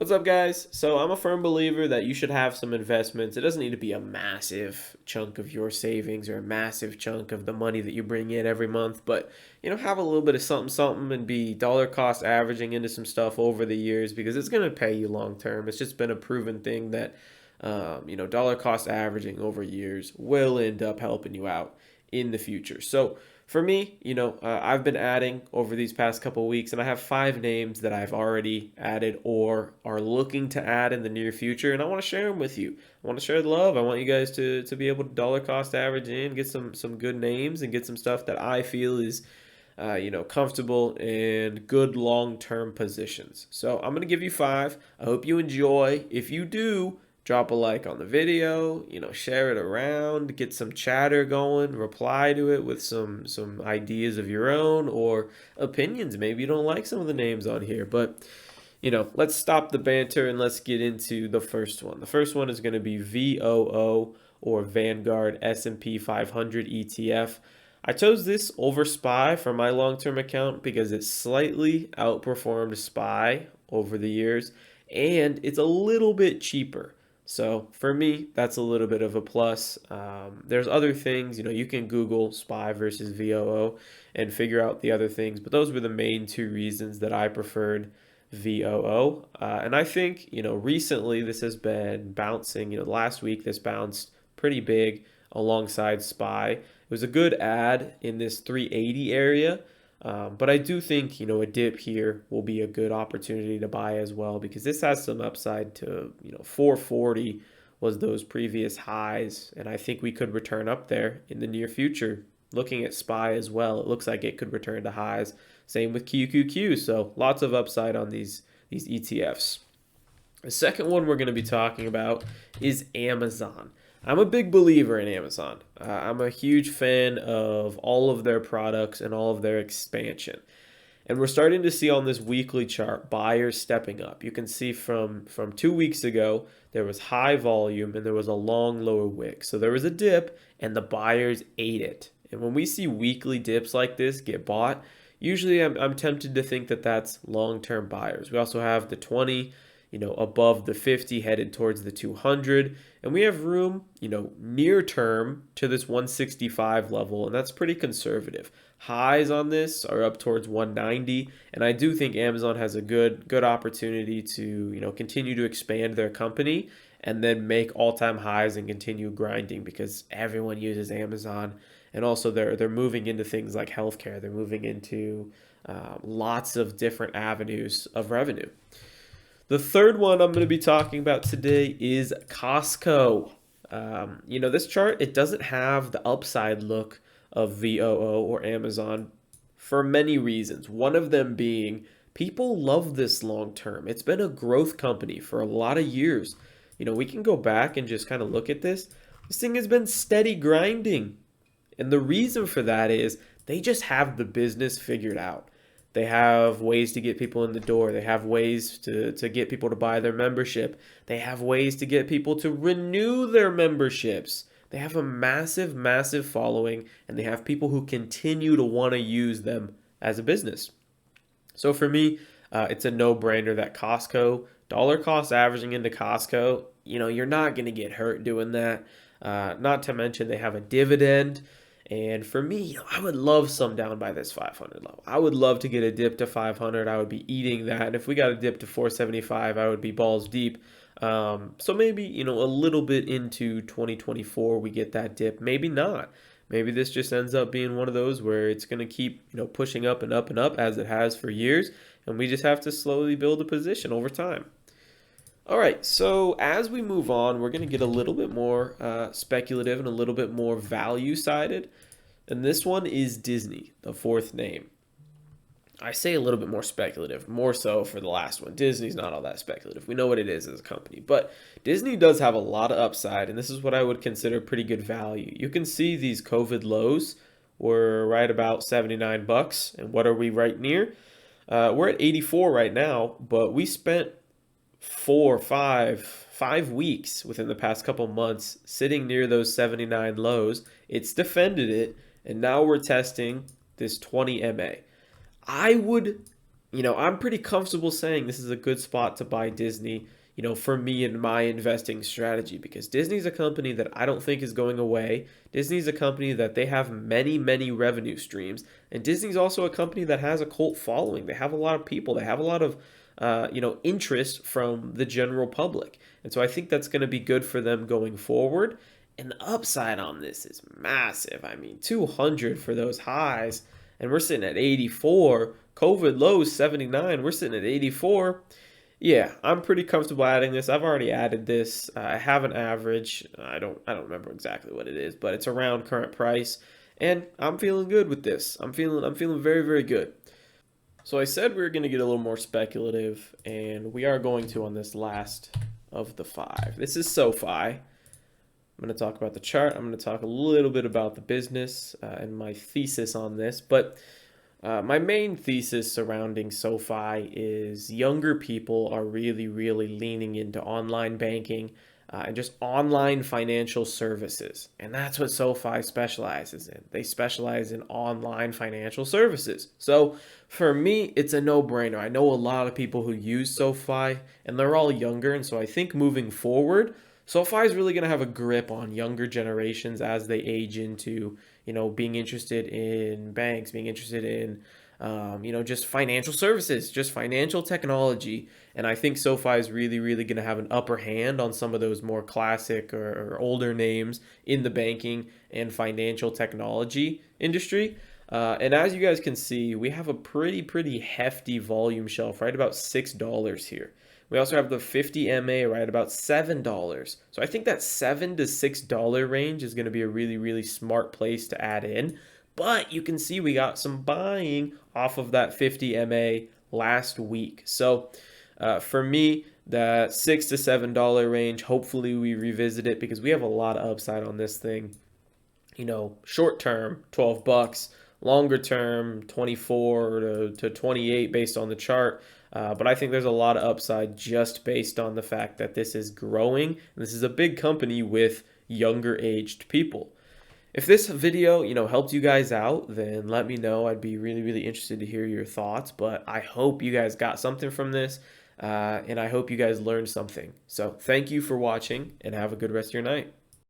What's up, guys? So I'm a firm believer that you should have some investments. It doesn't need to be a massive chunk of your savings or a massive chunk of the money that you bring in every month, but have a little bit of something something and be dollar cost averaging into some stuff over the years because it's going to pay you long term. It's just been a proven thing that dollar cost averaging over years will end up helping you out in the future. So for me, I've been adding over these past couple of weeks, and I have 5 names that I've already added or are looking to add in the near future, and I want to share them with you. I want to share the love. I want you guys to be able to dollar cost average in, get some good names, and get some stuff that I feel is comfortable and good long-term positions. So I'm gonna give you 5. I hope you enjoy. If you do, drop a like on the video, share it around, get some chatter going, reply to it with some ideas of your own or opinions. Maybe you don't like some of the names on here, but let's stop the banter and let's get into the first one. The first one is going to be VOO, or Vanguard S&P 500 ETF. I chose this over SPY for my long-term account because it slightly outperformed SPY over the years and it's a little bit cheaper. So for me, that's a little bit of a plus. There's other things, you can Google SPY versus VOO and figure out the other things, but those were the main 2 reasons that I preferred VOO. And I think, recently this has been bouncing. Last week this bounced pretty big alongside SPY. It was a good add in this 380 area. But I do think, a dip here will be a good opportunity to buy as well because this has some upside to, 440 was those previous highs. And I think we could return up there in the near future. Looking at SPY as well, it looks like it could return to highs. Same with QQQ. So lots of upside on these ETFs. The second one we're going to be talking about is Amazon. I'm a big believer in Amazon. I'm a huge fan of all of their products and all of their expansion. And we're starting to see on this weekly chart buyers stepping up. You can see from 2 weeks ago, there was high volume and there was a long lower wick. So there was a dip and the buyers ate it. And when we see weekly dips like this get bought, usually I'm tempted to think that that's long-term buyers. We also have the 20, above the 50 headed towards the 200. And we have room, near term to this 165 level. And that's pretty conservative. Highs on this are up towards 190. And I do think Amazon has a good opportunity to, continue to expand their company and then make all-time highs and continue grinding because everyone uses Amazon. And also they're moving into things like healthcare. They're moving into lots of different avenues of revenue. The third one I'm going to be talking about today is Costco. This chart, it doesn't have the upside look of VOO or Amazon for many reasons. One of them being people love this long term. It's been a growth company for a lot of years. We can go back and just kind of look at this. This thing has been steady grinding. And the reason for that is they just have the business figured out. They have ways to get people in the door. They have ways to get people to buy their membership. They have ways to get people to renew their memberships. They have a massive, massive following, and they have people who continue to want to use them as a business. So for me, it's a no-brainer that Costco, dollar cost averaging into Costco, you're not going to get hurt doing that. Not to mention they have a dividend. And for me, I would love some down by this 500 level. I would love to get a dip to 500. I would be eating that. And if we got a dip to 475, I would be balls deep. So maybe, a little bit into 2024, we get that dip. Maybe not. Maybe this just ends up being one of those where it's going to keep, pushing up and up and up as it has for years. And we just have to slowly build a position over time. All right, so as we move on, we're going to get a little bit more speculative and a little bit more value-sided. And this one is Disney, the fourth name. I say a little bit more speculative, more so for the last one. Disney's not all that speculative. We know what it is as a company. But Disney does have a lot of upside, and this is what I would consider pretty good value. You can see these COVID lows were right about $79. And what are we right near? We're at 84 right now, but we spent 5 weeks within the past couple months sitting near those 79 lows. It's defended it, and now we're testing this 20 MA. I would I'm pretty comfortable saying this is a good spot to buy Disney, for me and my investing strategy because Disney's a company that I don't think is going away. Disney's a company that they have many, many revenue streams. And Disney's also a company that has a cult following. They have a lot of people, they have a lot of, interest from the general public. And so I think that's going to be good for them going forward. And the upside on this is massive. I mean, 200 for those highs, and we're sitting at 84. COVID lows 79. We're sitting at 84. Yeah, I'm pretty comfortable adding this. I've already added this. I have an average. I don't remember exactly what it is, but it's around current price, and I'm feeling good with this. I'm feeling very, very good. So I said we were going to get a little more speculative, and we are going to on this last of the five. This is SoFi. I'm going to talk about the chart. I'm going to talk a little bit about the business and my thesis on this. But my main thesis surrounding SoFi is younger people are really, really leaning into online banking and just online financial services. And that's what SoFi specializes in. They specialize in online financial services. So for me, it's a no-brainer. I know a lot of people who use SoFi, and they're all younger. And so I think moving forward, SoFi is really going to have a grip on younger generations as they age into, being interested in banks, being interested in, just financial services, just financial technology. And I think SoFi is really, really going to have an upper hand on some of those more classic or older names in the banking and financial technology industry. And as you guys can see, we have a pretty hefty volume shelf, right about $6 here. We also have the 50 MA right about $7. So I think that $7 to $6 range is going to be a really, really smart place to add in. But you can see we got some buying off of that 50 MA last week. So for me, the $6 to $7 range, hopefully we revisit it because we have a lot of upside on this thing. Short term, $12, longer term, 24 to 28 based on the chart. But I think there's a lot of upside just based on the fact that this is growing. And this is a big company with younger aged people. If this video, helped you guys out, then let me know. I'd be really, really interested to hear your thoughts. But I hope you guys got something from this, and I hope you guys learned something. So thank you for watching, and have a good rest of your night.